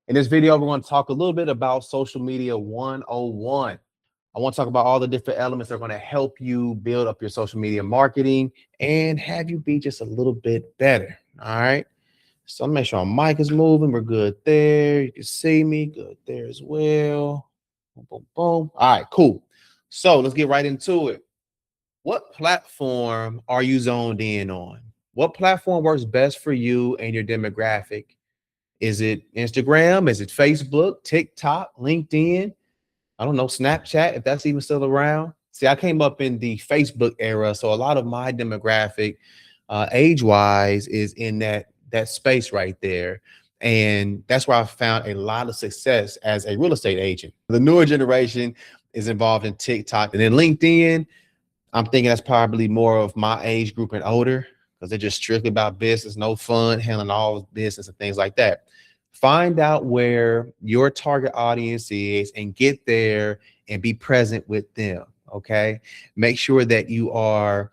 In this video, we're going to talk a little bit about social media 101. I want to talk about all the different elements that are going to help you build up your social media marketing and have you be just a little bit better. All right. So make sure our mic is moving. We're good there. You can see me good there as well. Boom, boom, boom. All right, cool. So let's get right into it. What platform are you zoned in on? What platform works best for you and your demographic? Is it Instagram? Is it Facebook, TikTok, LinkedIn? I don't know, Snapchat, if that's even still around. See, I came up in the Facebook era, so a lot of my demographic, age-wise, is in that space right there. And that's where I found a lot of success as a real estate agent. The newer generation is involved in TikTok. And then LinkedIn, I'm thinking that's probably more of my age group and older because they're just strictly about business, no fun, handling all business and things like that. Find out where your target audience is and get there and be present with them. Okay. Make sure that you are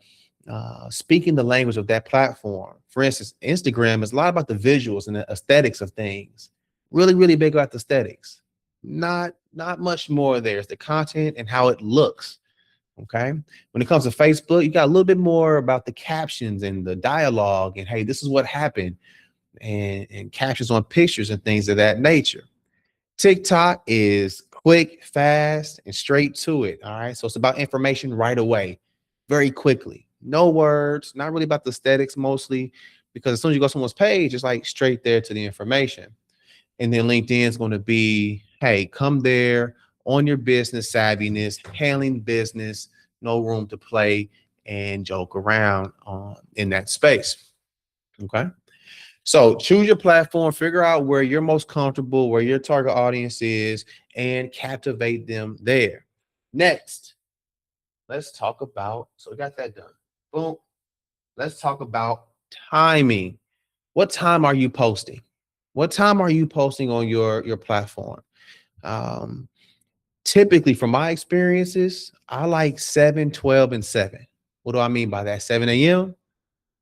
speaking the language of that platform. For instance, Instagram is a lot about the visuals and the aesthetics of things. Really, really big about the aesthetics. Not much more there. It's the content and how it looks. Okay. When it comes to Facebook, you got a little bit more about the captions and the dialogue and, hey, this is what happened, and captions on pictures and things of that nature. TikTok is quick, fast, and straight to it. All right. So it's about information right away, very quickly. No words, not really about the aesthetics mostly, because as soon as you go to someone's page, it's like straight there to the information. And then LinkedIn is going to be, hey, come there on your business savviness, handling business, no room to play and joke around in that space. Okay. So choose your platform, figure out where you're most comfortable, where your target audience is, and captivate them there. Next, let's talk about, so we got that done. Boom. Let's talk about timing. What time are you posting? What time are you posting on your platform? Typically, from my experiences, I like 7, 12, and 7. What do I mean by that? 7 a.m.,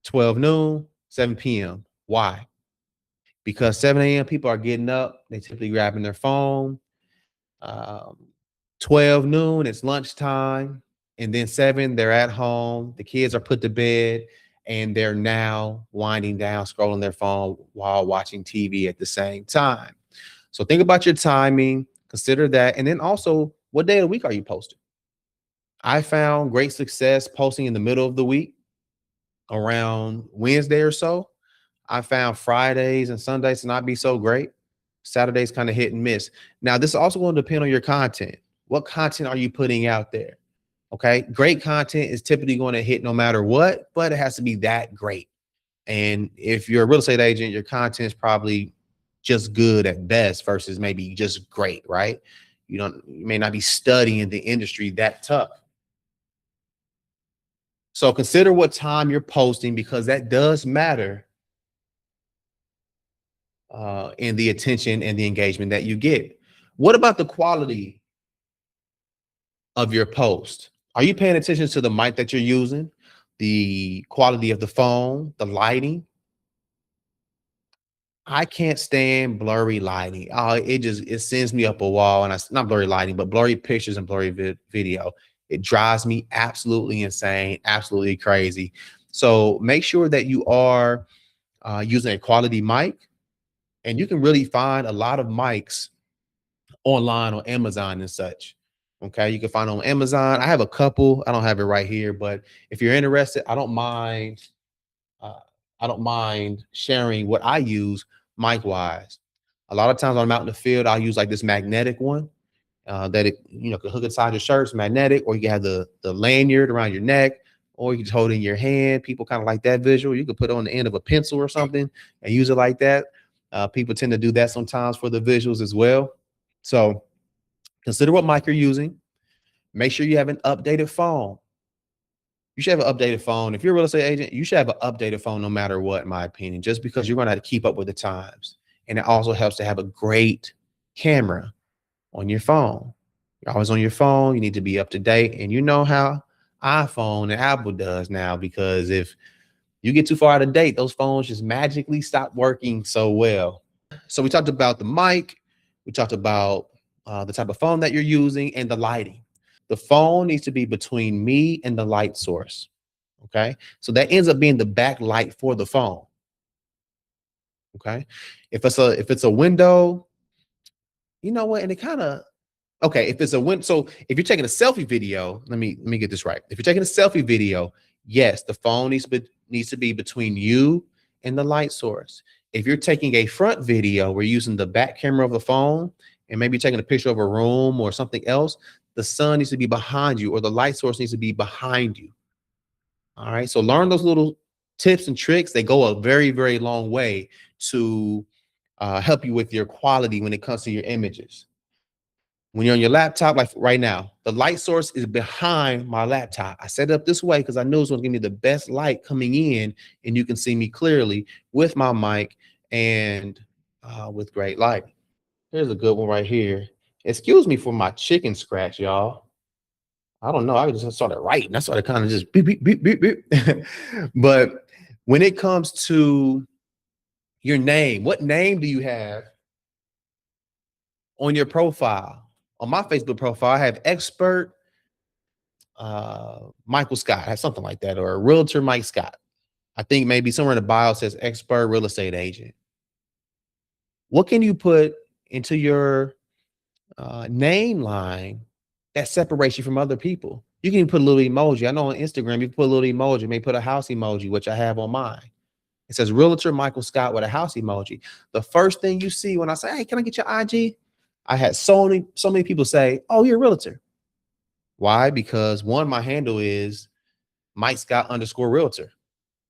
12 noon, 7 p.m. Why? Because 7 a.m. people are getting up, they typically grabbing their phone. Um, 12 noon, it's lunchtime. And then 7, they're at home. The kids are put to bed and they're now winding down, scrolling their phone while watching TV at the same time. So think about your timing, consider that. And then also, what day of the week are you posting? I found great success posting in the middle of the week around Wednesday or so. I found Fridays and Sundays to not be so great. Saturdays kind of hit and miss. Now, this is also going to depend on your content. What content are you putting out there? Okay. Great content is typically going to hit no matter what, but it has to be that great. And if you're a real estate agent, your content is probably just good at best versus maybe just great, right? You may not be studying the industry that tough. So consider what time you're posting because that does matter in the attention and the engagement that you get. What about the quality of your post? Are you paying attention to the mic that you're using, the quality of the phone, the lighting? I can't stand blurry lighting. It sends me up a wall, and not blurry lighting, but blurry pictures and blurry video. It drives me absolutely insane, absolutely crazy. So make sure that you are using a quality mic, and you can really find a lot of mics online on Amazon and such. Okay, you can find on Amazon. I have a couple. I don't have it right here, but if you're interested, I don't mind. Uh, I don't mind sharing what I use mic wise. A lot of times when I'm out in the field, I'll use like this magnetic one that it can hook inside your shirts, magnetic, or you can have the lanyard around your neck, or you can hold it in your hand. People kind of like that visual. You could put it on the end of a pencil or something and use it like that. People tend to do that sometimes for the visuals as well. So consider what mic you're using. Make sure you have an updated phone. You should have an updated phone. If you're a real estate agent, you should have an updated phone no matter what, in my opinion, just because you're going to have to keep up with the times. And it also helps to have a great camera on your phone. You're always on your phone. You need to be up to date. And you know how iPhone and Apple does now, because if you get too far out of date, those phones just magically stop working so well. So we talked about the mic. We talked about the type of phone that you're using and the lighting. The phone needs to be between me and the light source. Okay. So that ends up being the backlight for the phone. Okay. If it's a window, you know what? And it kind of okay, if it's a win, so if you're taking a selfie video, let me get this right. If you're taking a selfie video, yes, the phone needs to be between you and the light source. If you're taking a front video, we're using the back camera of the phone and maybe taking a picture of a room or something else, the sun needs to be behind you or the light source needs to be behind you. All right. So learn those little tips and tricks. They go a very, very long way to help you with your quality when it comes to your images. When you're on your laptop, like right now, the light source is behind my laptop. I set it up this way because I knew it's going to give me the best light coming in, and you can see me clearly with my mic and with great light. Here's a good one right here. Excuse me for my chicken scratch, y'all. I don't know. I just started writing. I started kind of just beep, beep, beep, beep, beep. But when it comes to your name, what name do you have on your profile? On my Facebook profile, I have expert Michael Scott, have something like that, or Realtor Mike Scott. I think maybe somewhere in the bio says expert real estate agent. What can you put into your name line that separates you from other people? You can put a little emoji. I know on Instagram you can put a little emoji, maybe put a house emoji, which I have on mine. It says Realtor Michael Scott with a house emoji. The first thing you see when I say, "Hey, can I get your IG?" I had so many people say, "Oh, you're a realtor." Why? Because one, my handle is Mike Scott underscore realtor.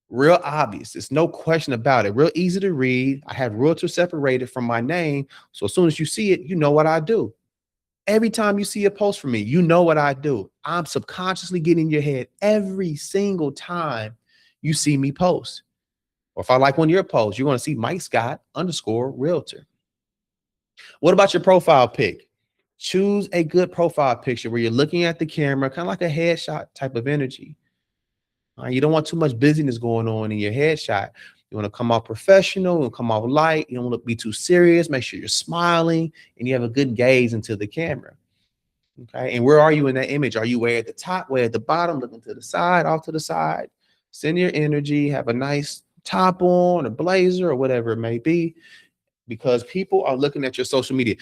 Real obvious. It's no question about it. Real easy to read. I have realtor separated from my name. So as soon as you see it, you know what I do. Every time you see a post from me, you know what I do. I'm subconsciously getting in your head every single time you see me post. Or if I like one of your posts, you're going to see Mike Scott underscore realtor. What about your profile pic? Choose a good profile picture where you're looking at the camera, kind of like a headshot type of energy. You don't want too much busyness going on in your headshot. You want to come off professional and come off light. You don't want to be too serious. Make sure you're smiling and you have a good gaze into the camera. Okay. And where are you in that image? Are you way at the top, way at the bottom, looking to the side, off to the side? Send your energy, have a nice top on, a blazer, or whatever it may be, because people are looking at your social media.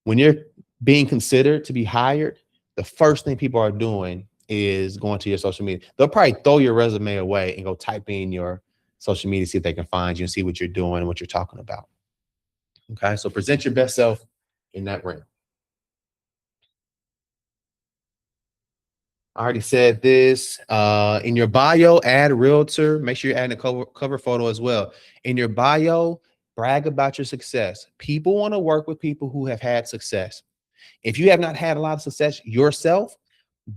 When you're being considered to be hired, the first thing people are doing is going to your social media. They'll probably throw your resume away and go type in your social media, see if they can find you and see what you're doing and what you're talking about. Okay, so present your best self in that ring. I already said this. In your bio, add realtor. Make sure you're adding a cover photo as well. In your bio, brag about your success. People want to work with people who have had success. If you have not had a lot of success yourself,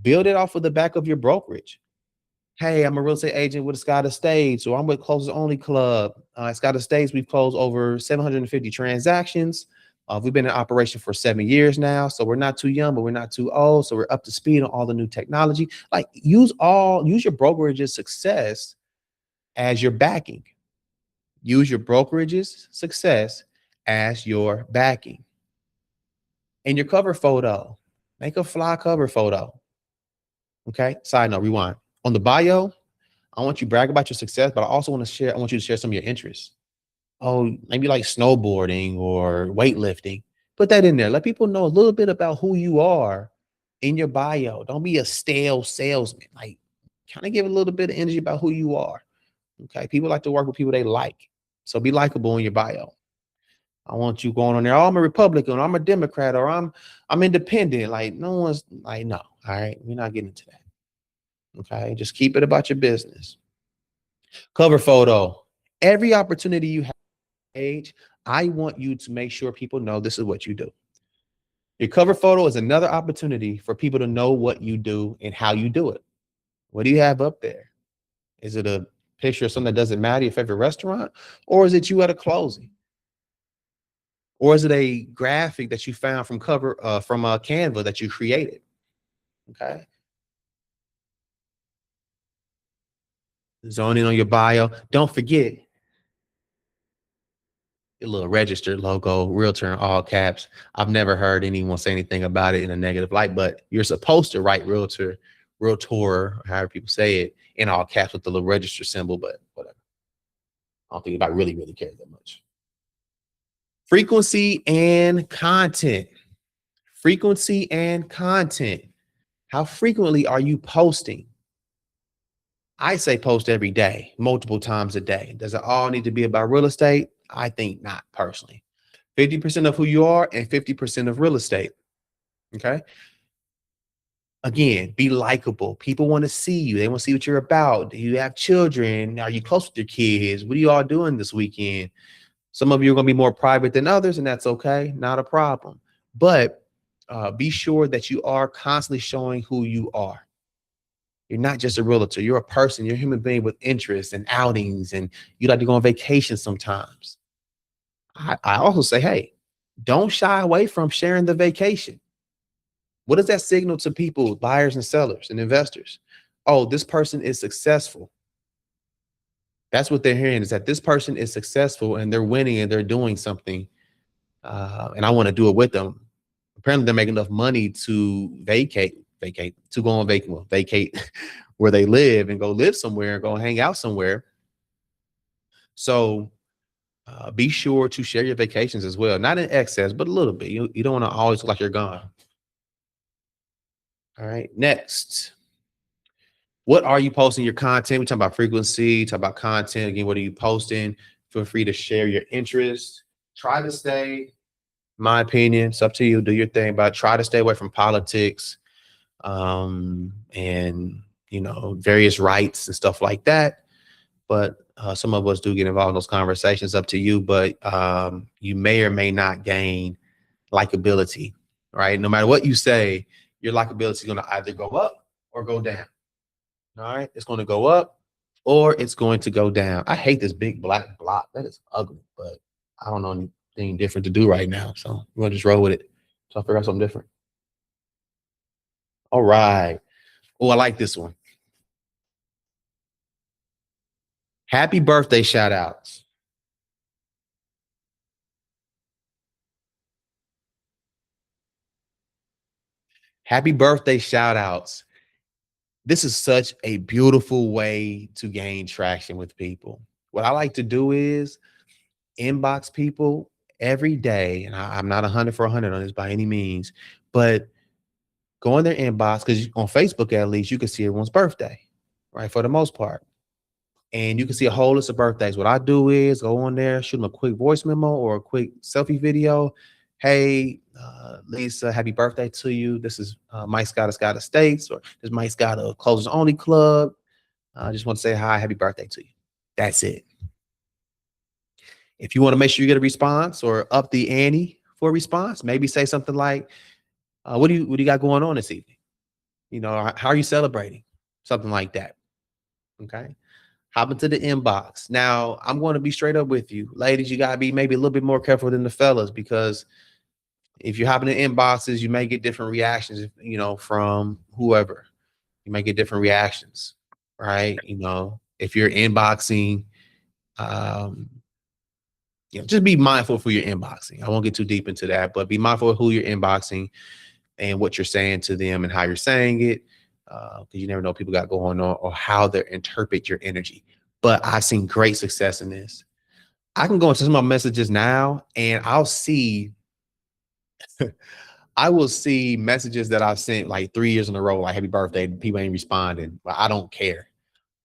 build it off of the back of your brokerage. Hey, I'm a real estate agent with Scott Estates, or I'm with Closers Only Club. At Scott Estates, we've closed over 750 transactions. We've been in operation for 7 years now, so we're not too young, but we're not too old. So we're up to speed on all the new technology. Like use your brokerage's success as your backing. Use your brokerage's success as your backing. And your cover photo, make a fly cover photo. Okay. Side note, rewind. On the bio, I want you to brag about your success, but I also I want you to share some of your interests. Oh, maybe like snowboarding or weightlifting. Put that in there. Let people know a little bit about who you are in your bio. Don't be a stale salesman. Like, kind of give a little bit of energy about who you are. Okay. People like to work with people they like. So be likable in your bio. I want you going on there. Oh, I'm a Republican, or I'm a Democrat, or I'm independent. Like, no one's like, no. All right. We're not getting into that. Okay. Just keep it about your business. Cover photo. Every opportunity you have, age, I want you to make sure people know this is what you do. Your cover photo is another opportunity for people to know what you do and how you do it. What do you have up there? Is it a picture of something that doesn't matter, your favorite restaurant? Or is it you at a closing? Or is it a graphic that you found from Canva that you created? Okay. Zone in on your bio. Don't forget, a little registered logo, realtor in all caps. I've never heard anyone say anything about it in a negative light, but you're supposed to write realtor, however people say it, in all caps with the little register symbol, but whatever. I don't think anybody really cares that much. Frequency and content. Frequency and content. How frequently are you posting? I say post every day, multiple times a day. Does it all need to be about real estate? I think not, personally. 50% of who you are and 50% of real estate. Okay. Again, be likable. People want to see you. They want to see what you're about. Do you have children? Are you close with your kids? What are you all doing this weekend? Some of you are going to be more private than others, and that's okay. Not a problem. But be sure that you are constantly showing who you are. You're not just a realtor. You're a person. You're a human being with interests and outings, and you like to go on vacation sometimes. I also say, hey, don't shy away from sharing the vacation. What does that signal to people, buyers and sellers and investors? Oh, this person is successful. That's what they're hearing, is that this person is successful and they're winning and they're doing something. And I want to do it with them. Apparently, they're making enough money to to go on vacate where they live and go live somewhere and go hang out somewhere. So be sure to share your vacations as well. Not in excess, but a little bit. You don't want to always look like you're gone. All right. Next. What are you posting your content? We talk about frequency, talk about content. Again, what are you posting? Feel free to share your interests. Try to stay, my opinion, it's up to you, do your thing, but try to stay away from politics, and, various rights and stuff like that. But some of us do get involved in those conversations, up to you, but you may or may not gain likability, right? No matter what you say, your likability is going to either go up or go down. All right, it's going to go up or it's going to go down. I hate this big black block. That is ugly, but I don't know anything different to do right now. So I'm going to just roll with it. So I'll figure out something different. All right. Oh, I like this one. Happy birthday shout outs. Happy birthday shout outs. This is such a beautiful way to gain traction with people. What I like to do is inbox people every day. And I'm not 100 for 100 on this by any means, but go in their inbox, because on Facebook, at least, you can see everyone's birthday, right? For the most part. And you can see a whole list of birthdays. What I do is go on there, shoot them a quick voice memo or a quick selfie video. Hey, Lisa, happy birthday to you. This is Mike Scott of Scott Estates, or this is Mike Scott of Closers Only Club. I just want to say hi, happy birthday to you. That's it. If you want to make sure you get a response or up the ante for a response, maybe say something like, what do you got going on this evening? How are you celebrating? Something like that. Okay. Hop into the inbox. Now, I'm going to be straight up with you. Ladies, you got to be maybe a little bit more careful than the fellas, because if you hop in the inboxes, you may get different reactions, from whoever. You may get different reactions, right? If you're inboxing, just be mindful of who you're inboxing. I won't get too deep into that, but be mindful of who you're inboxing and what you're saying to them and how you're saying it, because you never know what people got going on or how they interpret your energy. But I've seen great success in this. I can go into some of my messages now and I will see messages that I've sent like 3 years in a row, like happy birthday, people ain't responding. But I don't care.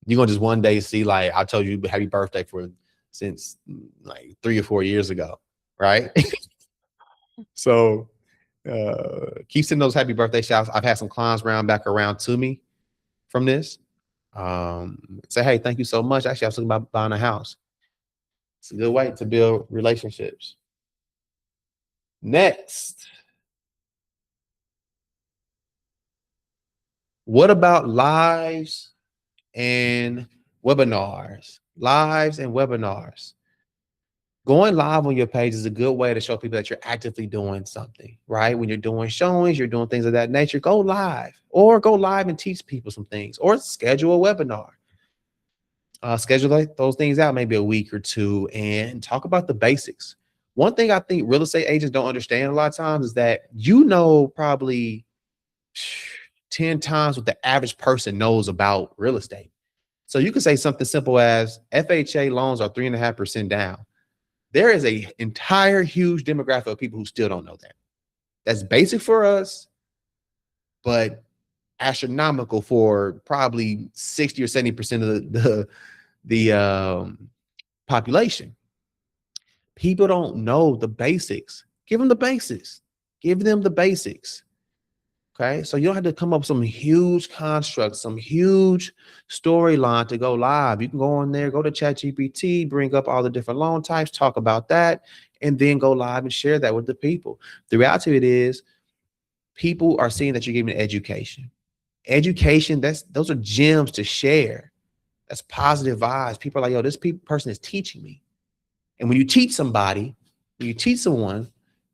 You're gonna just one day see, like, I told you happy birthday since like 3 or 4 years ago, right? So keep sending those happy birthday shouts. I've had some clients round back around to me from this. Say, hey, thank you so much. Actually, I was thinking about buying a house. It's a good way to build relationships. Next, what about lives and webinars? Lives and webinars. Going live on your page is a good way to show people that you're actively doing something, right? When you're doing showings, you're doing things of that nature, go live, or go live and teach people some things, or schedule a webinar. Schedule those things out maybe a week or two and talk about the basics. One thing I think real estate agents don't understand a lot of times is that probably 10 times what the average person knows about real estate. So you can say something simple as FHA loans are 3.5% down. There is a entire huge demographic of people who still don't know that. That's basic for us, but astronomical for probably 60 or 70% of the population. People don't know the basics. Give them the basics. Give them the basics. Okay. So you don't have to come up with some huge construct, some huge storyline to go live. You can go on there, go to ChatGPT, bring up all the different loan types, talk about that, and then go live and share that with the people. The reality of it is people are seeing that you're giving education. Education, those are gems to share. That's positive vibes. People are like, yo, this person is teaching me. And when you teach somebody, when you teach someone,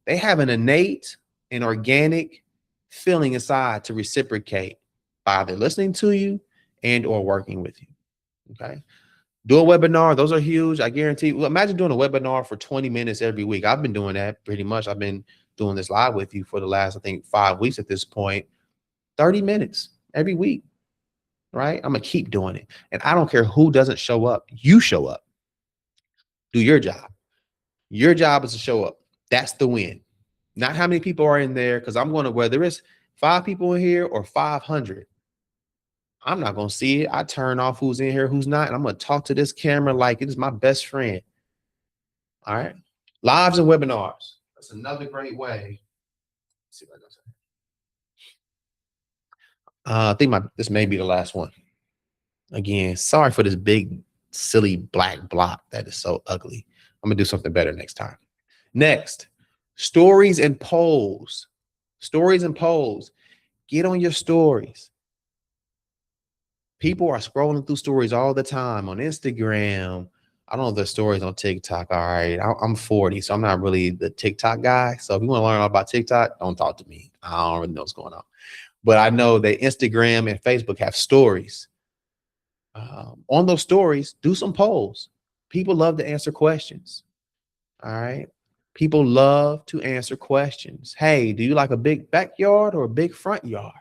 they have an innate and organic feeling inside to reciprocate by either listening to you and or working with you. Okay. Do a webinar. Those are huge. I guarantee. Well, imagine doing a webinar for 20 minutes every week. I've been doing that pretty much. I've been doing this live with you for the last, I think, 5 weeks at this point. 30 minutes every week. Right. I'm going to keep doing it. And I don't care who doesn't show up. You show up. Do your job. Your job is to show up. That's the win. Not how many people are in there, because I'm going to, whether it's 5 people in here or 500, I'm not going to see it. I turn off who's in here, who's not, and I'm going to talk to this camera like it is my best friend. All right. Lives and webinars. That's another great way. Let's see what I think this may be the last one. Again, sorry for this big, silly black block that is so ugly. I'm going to do something better next time. Next, stories and polls. Stories and polls. Get on your stories. People are scrolling through stories all the time on Instagram. I don't know if there's stories on TikTok. All right. I'm 40, so I'm not really the TikTok guy. So if you want to learn all about TikTok, don't talk to me. I don't really know what's going on. But I know that Instagram and Facebook have stories. On those stories, do some polls. People love to answer questions. All right. People love to answer questions. Hey, do you like a big backyard or a big front yard?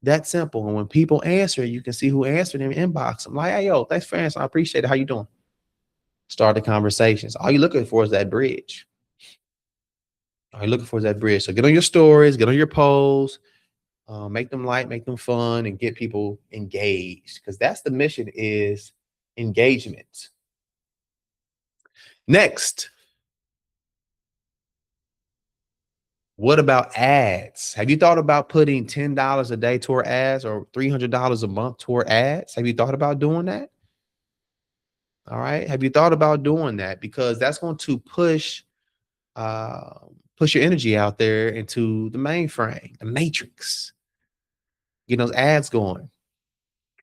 That simple. And when people answer, you can see who answered in inbox. I'm like, hey, yo, thanks for answering. I appreciate it. How you doing? Start the conversations. All you're looking for is that bridge. All you're looking for is that bridge. So get on your stories, get on your polls, make them light, make them fun, and get people engaged. Because that's the mission, is engagement. Next. What about ads? Have you thought about putting $10 a day toward ads or $300 a month toward ads? Have you thought about doing that? All right. Have you thought about doing that? Because that's going to push your energy out there into the mainframe, the matrix. Get those ads going.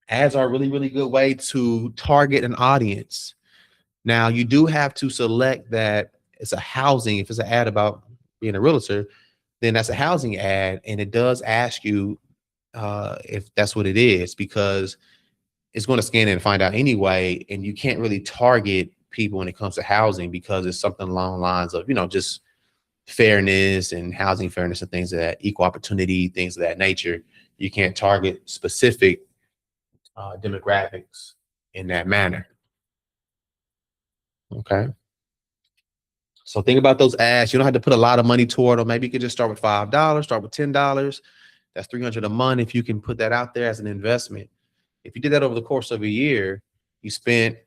Ads are a really, really good way to target an audience. Now, you do have to select that it's a housing. If it's an ad about being a realtor, then that's a housing ad. And it does ask you if that's what it is, because it's going to scan it and find out anyway. And you can't really target people when it comes to housing, because it's something along the lines of, just fairness and housing fairness and things of that, equal opportunity, things of that nature. You can't target specific demographics in that manner. Okay. So think about those ads. You don't have to put a lot of money toward them. Maybe you could just start with $5, start with $10. That's $300 a month. If you can put that out there as an investment, if you did that over the course of a year, you spent,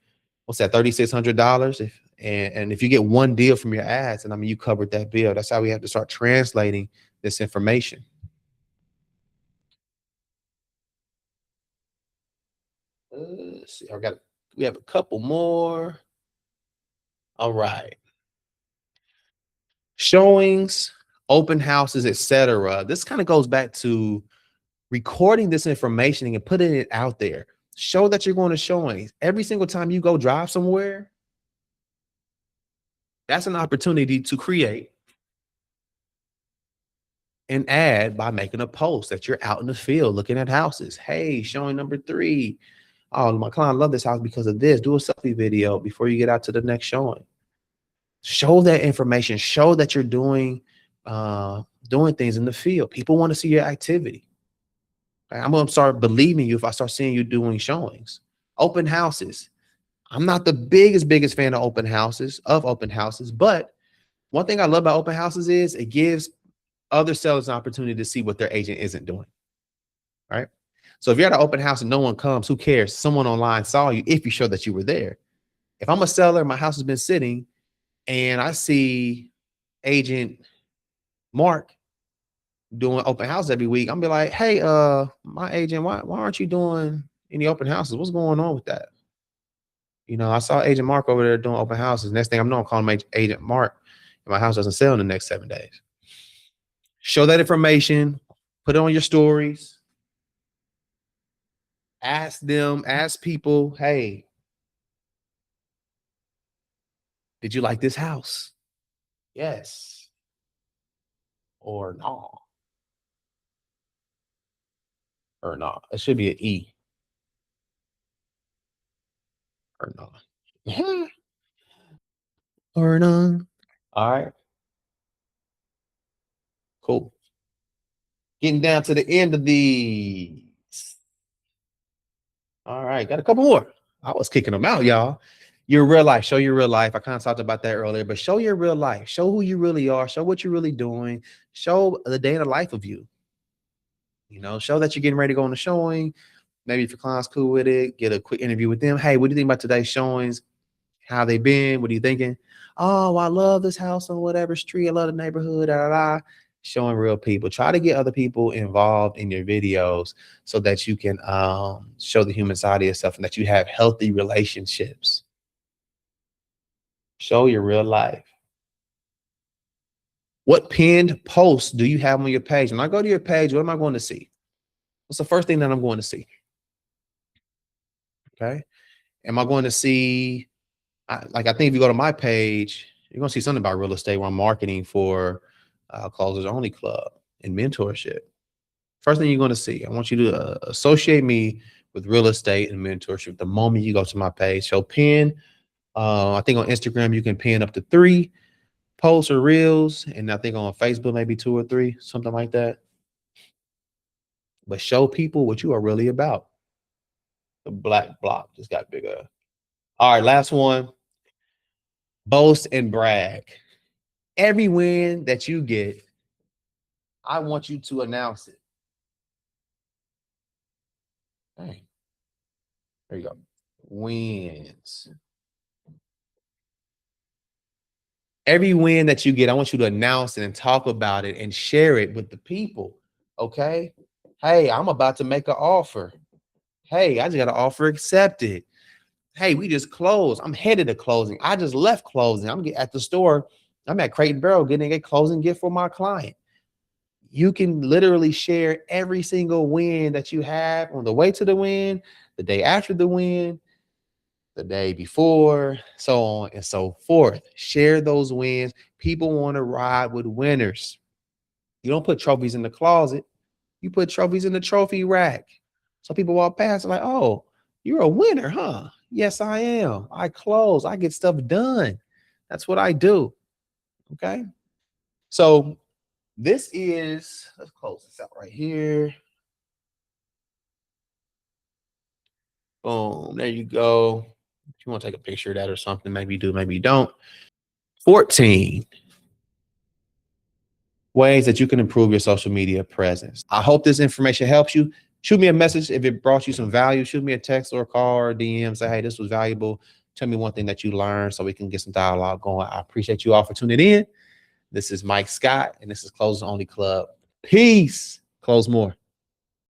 what's that, $3,600? And if you get one deal from your ads, and I mean, you covered that bill. That's how we have to start translating this information. Let's see. We have a couple more. All right. Showings, open houses, etc. This kind of goes back to recording this information and putting it out there. Show that you're going to showings. Every single time you go drive somewhere, that's an opportunity to create an ad by making a post that you're out in the field looking at houses. Hey, showing number 3. Oh, my client loved this house because of this. Do a selfie video before you get out to the next showing. Show that information. Show that you're doing things in the field. People want to see your activity. I'm gonna start believing you if I start seeing you doing showings, open houses. I'm not the biggest fan of open houses, but one thing I love about open houses is it gives other sellers an opportunity to see what their agent isn't doing. Right. So if you're at an open house and no one comes, who cares? Someone online saw you if you show that you were there. If I'm a seller, my house has been sitting and I see agent Mark doing open house every week, I'm be like, hey, my agent, why aren't you doing any open houses? What's going on with that? I saw Agent Mark over there doing open houses. Next thing I'm knowing, calling Agent Mark, and my house doesn't sell in the next 7 days. Show that information, put it on your stories. Ask people, hey, did you like this house? Yes or no. Or no. It should be an E or no. Or no. All right, cool. Getting down to the end of these. All right, got a couple more. I was kicking them out, y'all. Your real life. Show your real life. I kind of talked about that earlier, but show your real life. Show who you really are. Show what you're really doing. Show the day in the life of you. Show that you're getting ready to go on the showing. Maybe if your client's cool with it, get a quick interview with them. Hey, what do you think about today's showings? How they been? What are you thinking? Oh, I love this house on whatever street. I love the neighborhood. Da, da, da. Showing real people. Try to get other people involved in your videos so that you can show the human side of yourself and that you have healthy relationships. Show your real life. What pinned posts do you have on your page? When I go to your page, what am I going to see? What's the first thing that I'm going to see? Okay. Am I going to see, I think if you go to my page, you're going to see something about real estate where I'm marketing for Closers Only Club and mentorship. First thing you're going to see, I want you to associate me with real estate and mentorship the moment you go to my page. So pin, I think on Instagram, you can pin up to 3 posts or reels. And I think on Facebook, maybe 2 or 3, something like that. But show people what you are really about. The black block just got bigger. All right, last one. Boast and brag. Every win that you get, I want you to announce it. Hey, there you go. Wins. Every win that you get, I want you to announce it and talk about it and share it with the people. Okay. Hey, I'm about to make an offer. Hey, I just got an offer accepted. Hey, we just closed. I'm headed to closing. I just left closing. I'm at the store. I'm at Crate and Barrel getting a closing gift for my client. You can literally share every single win that you have on the way to the win, the day after the win, the day before, so on and so forth. Share those wins. People want to ride with winners. You don't put trophies in the closet. You put trophies in the trophy rack. So people walk past and like, oh, you're a winner, huh? Yes, I am. I close. I get stuff done. That's what I do. Okay. So let's close this out right here. Boom. There you go. If you want to take a picture of that or something, maybe you do, maybe you don't. 14 ways that you can improve your social media presence. I hope this information helps you. Shoot me a message if it brought you some value. Shoot me a text or a call or a DM. Say, hey, this was valuable. Tell me one thing that you learned so we can get some dialogue going. I appreciate you all for tuning in. This is Mike Scott, and this is Closers Only Club. Peace. Close more.